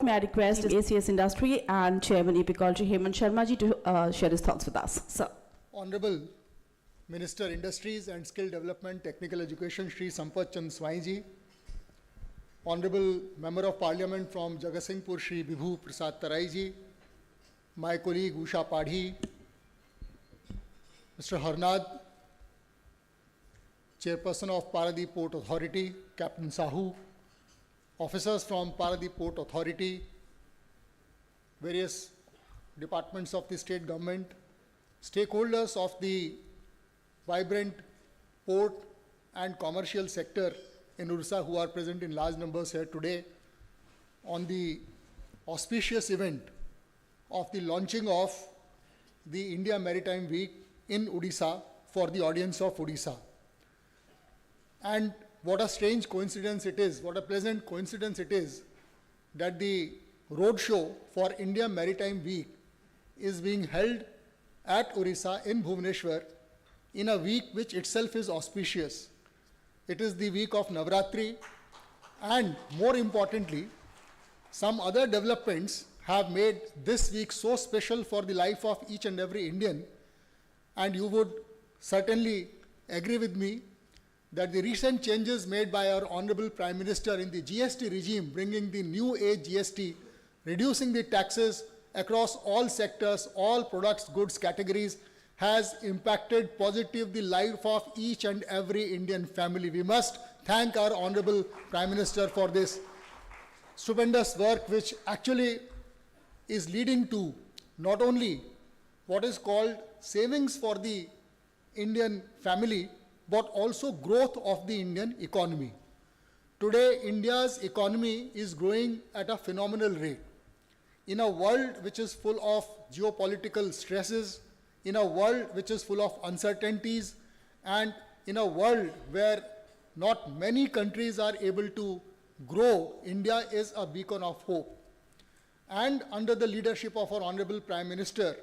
may I request ACS Industry and Chairman IPICOL Hemant Sharma ji to share his thoughts with us. Sir. Honorable Minister Industries and Skill Development Technical Education Shri Sampath Chand Swai ji, Honorable Member of Parliament from Jagatsinghpur Shri Vibhu Prasad Tarai ji, my colleague Usha Padhi, Mr. Harnad, Chairperson of Paradip Port Authority, Captain Sahu, officers from Paradip Port Authority, various departments of the state government, stakeholders of the vibrant port and commercial sector in Odisha who are present in large numbers here today on the auspicious event of the launching of the India Maritime Week in Odisha for the audience of Odisha. And what a strange coincidence it is, what a pleasant coincidence it is that the Roadshow for India Maritime Week is being held at Odisha in Bhubaneswar in a week which itself is auspicious. It is the week of Navratri, and more importantly, some other developments have made this week so special for the life of each and every Indian, and you would certainly agree with me that the recent changes made by our Honorable Prime Minister in the GST regime, bringing the new age GST, reducing the taxes across all sectors, all products, goods categories, has impacted positively the life of each and every Indian family. We must thank our Honorable Prime Minister for this stupendous work, which actually is leading to not only what is called savings for the Indian family, but also growth of the Indian economy. Today, India's economy is growing at a phenomenal rate. In a world which is full of geopolitical stresses, in a world which is full of uncertainties, and in a world where not many countries are able to grow, India is a beacon of hope. And under the leadership of our Honorable Prime Minister,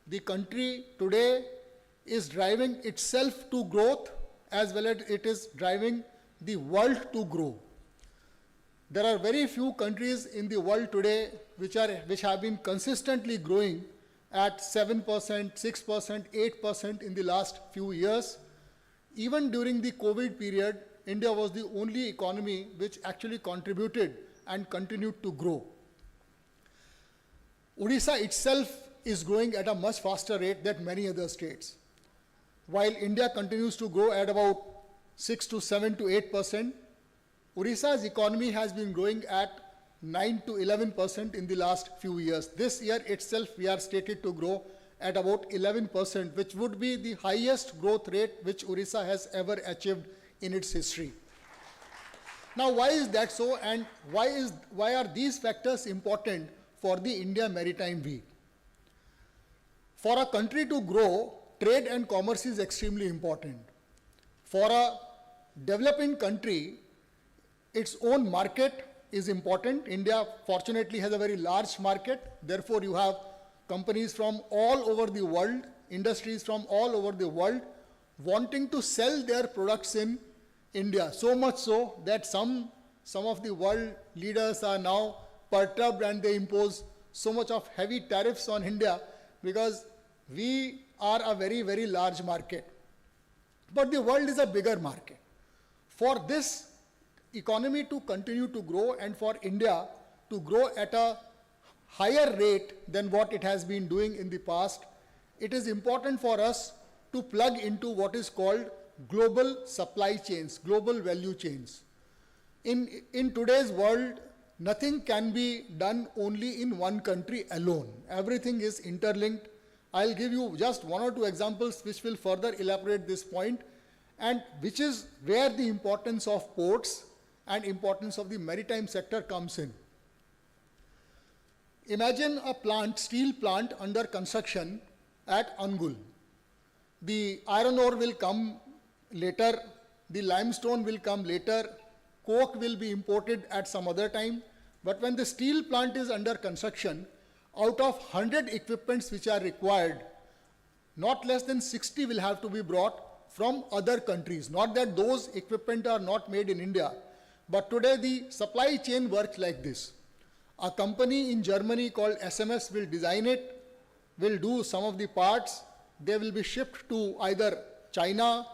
the country today is driving itself to growth, as well as it is driving the world to grow. There are very few countries in the world today which have been consistently growing at 7%, 6%, 8% in the last few years. Even during the COVID period, India was the only economy which actually contributed and continued to grow. Odisha itself is growing at a much faster rate than many other states. While India continues to grow at about 6 to 7 to 8%, Odisha's economy has been growing at 9 to 11% in the last few years. This year itself, we are slated to grow at about 11%, which would be the highest growth rate which Odisha has ever achieved in its history. Now, why is that so, and why are these factors important for the India Maritime Week? For a country to grow, trade and commerce is extremely important. For a developing country, its own market is important. India fortunately has a very large market. Therefore, you have companies from all over the world, industries from all over the world wanting to sell their products in India. So much so that some of the world leaders are now perturbed and they impose so much of heavy tariffs on India because we are a very, very large market. But the world is a bigger market. For this economy to continue to grow and for India to grow at a higher rate than what it has been doing in the past, it is important for us to plug into what is called global supply chains, global value chains. In today's world, nothing can be done only in one country alone. Everything is interlinked. I'll give you just one or two examples which will further elaborate this point, and which is where the importance of ports and importance of the maritime sector comes in. Imagine a plant, steel plant under construction at Angul. The iron ore will come later, the limestone will come later, coke will be imported at some other time. But when the steel plant is under construction, out of 100 equipments which are required, not less than 60 will have to be brought from other countries. Not that those equipment are not made in India, but today the supply chain works like this. A company in Germany called SMS will design it, will do some of the parts. They will be shipped to either China,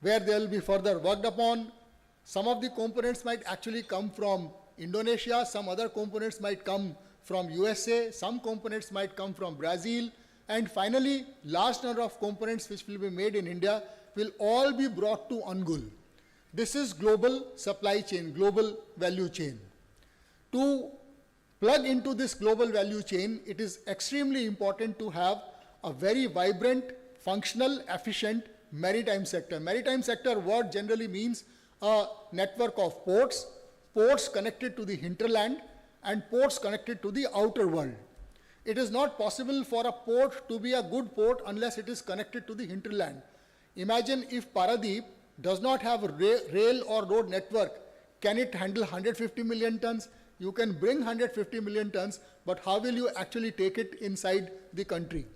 where they will be further worked upon. Some of the components might actually come from Indonesia, some other components might come from USA, some components might come from Brazil, and finally, large number of components which will be made in India will all be brought to Angul. This is global supply chain, global value chain. To plug into this global value chain, it is extremely important to have a very vibrant, functional, efficient maritime sector. Maritime sector word generally means a network of ports, ports connected to the hinterland and ports connected to the outer world. It is not possible for a port to be a good port unless it is connected to the hinterland. Imagine if Paradip does not have a rail or road network, can it handle 150 million tons? You can bring 150 million tons, but how will you actually take it inside the country?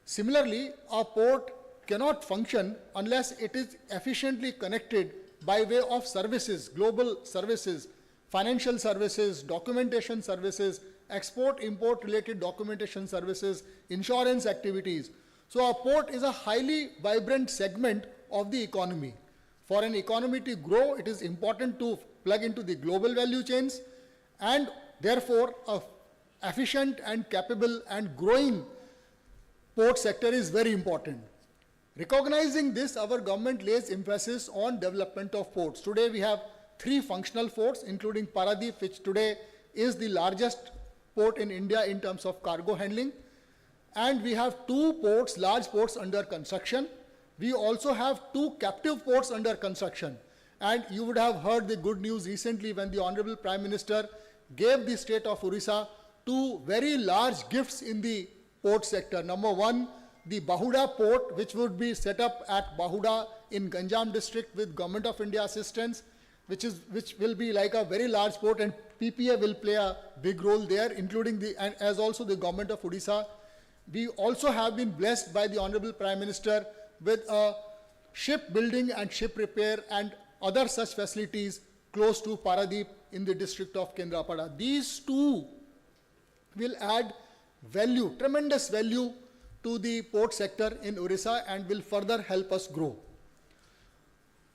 Similarly, a port cannot function unless it is efficiently connected by way of services, global services, financial services, documentation services, export-import related documentation services, insurance activities. So a port is a highly vibrant segment of the economy. For an economy to grow, it is important to plug into the global value chains, and therefore a efficient and capable and growing port sector is very important. Recognizing this, our government lays emphasis on development of ports. Today we have 3 functional ports, including Paradip, which today is the largest port in India in terms of cargo handling. And we have 2 ports, large ports under construction. We also have 2 captive ports under construction. And you would have heard the good news recently when the Honorable Prime Minister gave the state of Odisha 2 very large gifts in the port sector. Number 1, the Bahuda port, which would be set up at Bahuda in Ganjam district with Government of India assistance, which will be like a very large port, and PPA will play a big role there, including and as also the Government of Odisha. We also have been blessed by the Honorable Prime Minister with a ship building and ship repair and other such facilities close to Paradip in the district of Kendrapada. These 2 will add value, tremendous value to the port sector in Odisha and will further help us grow.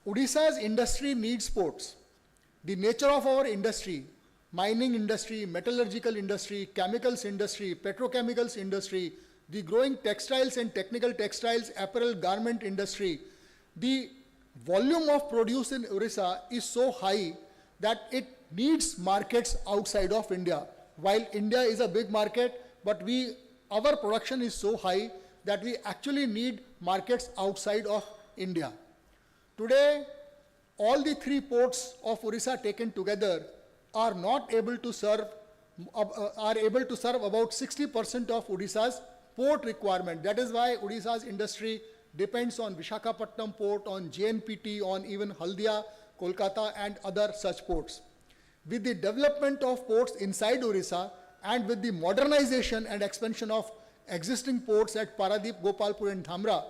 Odisha's industry needs ports. The nature of our industry, mining industry, metallurgical industry, chemicals industry, petrochemicals industry, the growing textiles and technical textiles, apparel, garment industry, the volume of produce in Odisha is so high that it needs markets outside of India. While India is a big market, but our production is so high that we actually need markets outside of India. Today, all the 3 ports of Odisha taken together are able to serve about 60% of Odisha's port requirement. That is why Odisha's industry depends on Visakhapatnam port, on JNPT, on even Haldia, Kolkata and other such ports. With the development of ports inside Odisha and with the modernization and expansion of existing ports at Paradip, Gopalpur and Dhamra,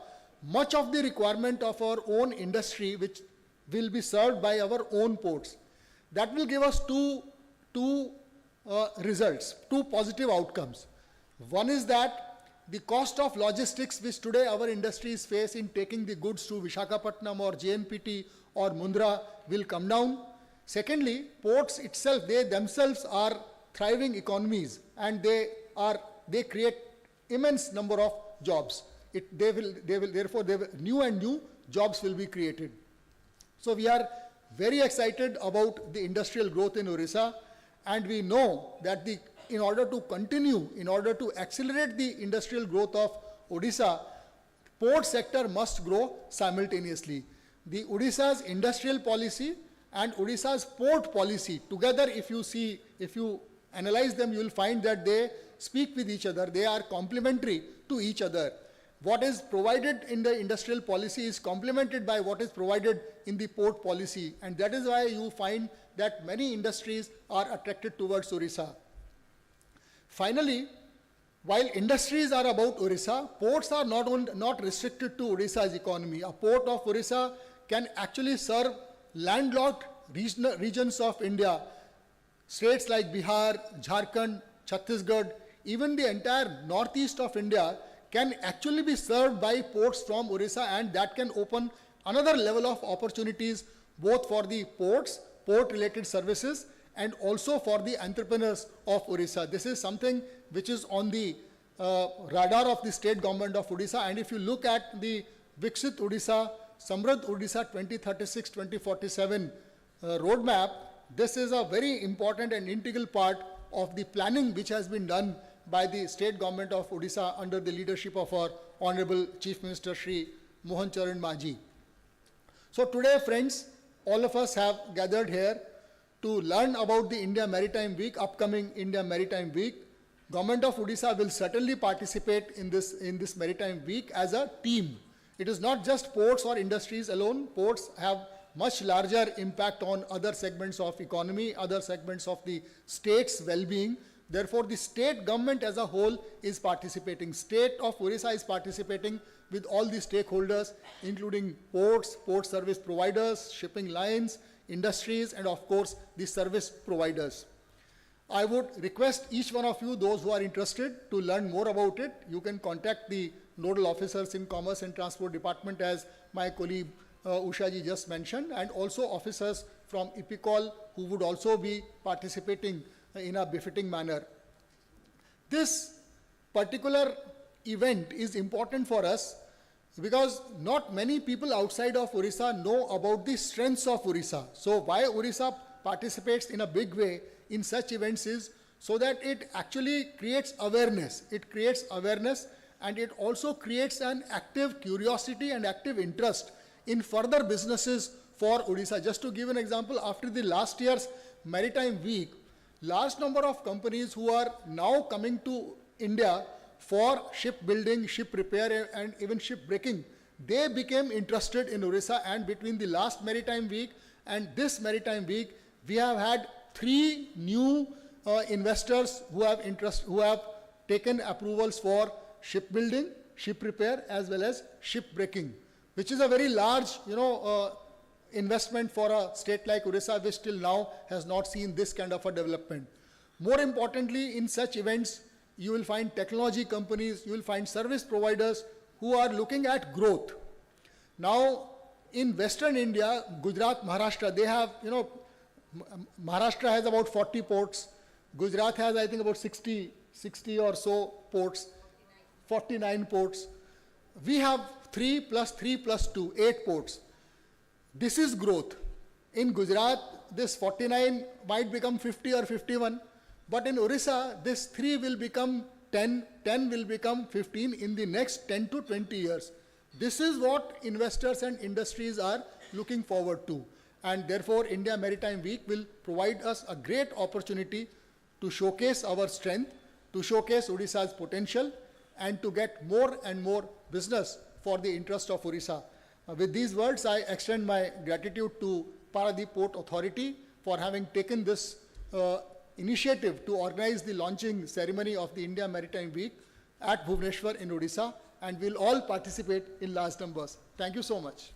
much of the requirement of our own industry which will be served by our own ports. That will give us two results, 2 positive outcomes. One is that the cost of logistics which today our industries face in taking the goods to Visakhapatnam or JNPT or Mundra will come down. Secondly, ports itself, they themselves are thriving economies and they create immense number of jobs. Therefore, new jobs will be created. So we are very excited about the industrial growth in Odisha, and we know that in order to accelerate the industrial growth of Odisha, port sector must grow simultaneously. The Odisha's industrial policy and Odisha's port policy together, if you analyze them, you will find that they speak with each other. They are complementary to each other. What is provided in the industrial policy is complemented by what is provided in the port policy, and that is why you find that many industries are attracted towards Odisha. Finally, while industries are about Odisha, ports are not restricted to Odisha's economy. A port of Odisha can actually serve landlocked regions of India. States like Bihar, Jharkhand, Chhattisgarh, even the entire northeast of India can actually be served by ports from Odisha, and that can open another level of opportunities both for the ports, port-related services, and also for the entrepreneurs of Odisha. This is something which is on the radar of the state government of Odisha, and if you look at the Viksit Odisha, Samruddh Odisha 2036-2047 roadmap, this is a very important and integral part of the planning which has been done by the state government of Odisha under the leadership of our Honorable Chief Minister Shri Mohan Charan Maji. So today, friends, all of us have gathered here to learn about the India Maritime Week, upcoming India Maritime Week. Government of Odisha will certainly participate in this Maritime Week as a team. It is not just ports or industries alone. Ports have much larger impact on other segments of economy, other segments of the state's well-being. Therefore, the state government as a whole is participating. State of Odisha is participating with all the stakeholders, including ports, port service providers, shipping lines, industries, and of course, the service providers. I would request each one of you, those who are interested, to learn more about it. You can contact the nodal officers in Commerce and Transport Department, as my colleague Ushaji just mentioned, and also officers from IPICOL who would also be participating in a befitting manner. This particular event is important for us because not many people outside of Odisha know about the strengths of Odisha. So why Odisha participates in a big way in such events is so that it actually creates awareness. It creates awareness, and it also creates an active curiosity and active interest in further businesses for Odisha. Just to give an example, after the last year's Maritime Week, large number of companies who are now coming to India for shipbuilding, ship repair, and even ship breaking, they became interested in Odisha. And between the last Maritime Week and this Maritime Week, we have had 3 new investors who have taken approvals for shipbuilding, ship repair, as well as ship breaking, which is a very large, investment for a state like Odisha, which till now has not seen this kind of a development. More importantly, in such events, you will find technology companies, you will find service providers who are looking at growth. Now, in Western India, Gujarat, Maharashtra, they have, Maharashtra has about 40 ports. Gujarat has, I think, about 60 or so ports, 49 ports. We have 3 plus 3 plus 2, 8 ports. This is growth. In Gujarat, this 49 might become 50 or 51, but in Odisha, this 3 will become 10, 10 will become 15 in the next 10 to 20 years. This is what investors and industries are looking forward to. And therefore, India Maritime Week will provide us a great opportunity to showcase our strength, to showcase Odisha's potential, and to get more and more business for the interest of Odisha. With these words, I extend my gratitude to Paradip Port Authority for having taken this initiative to organize the launching ceremony of the India Maritime Week at Bhubaneswar in Odisha, and we'll all participate in large numbers. Thank you so much.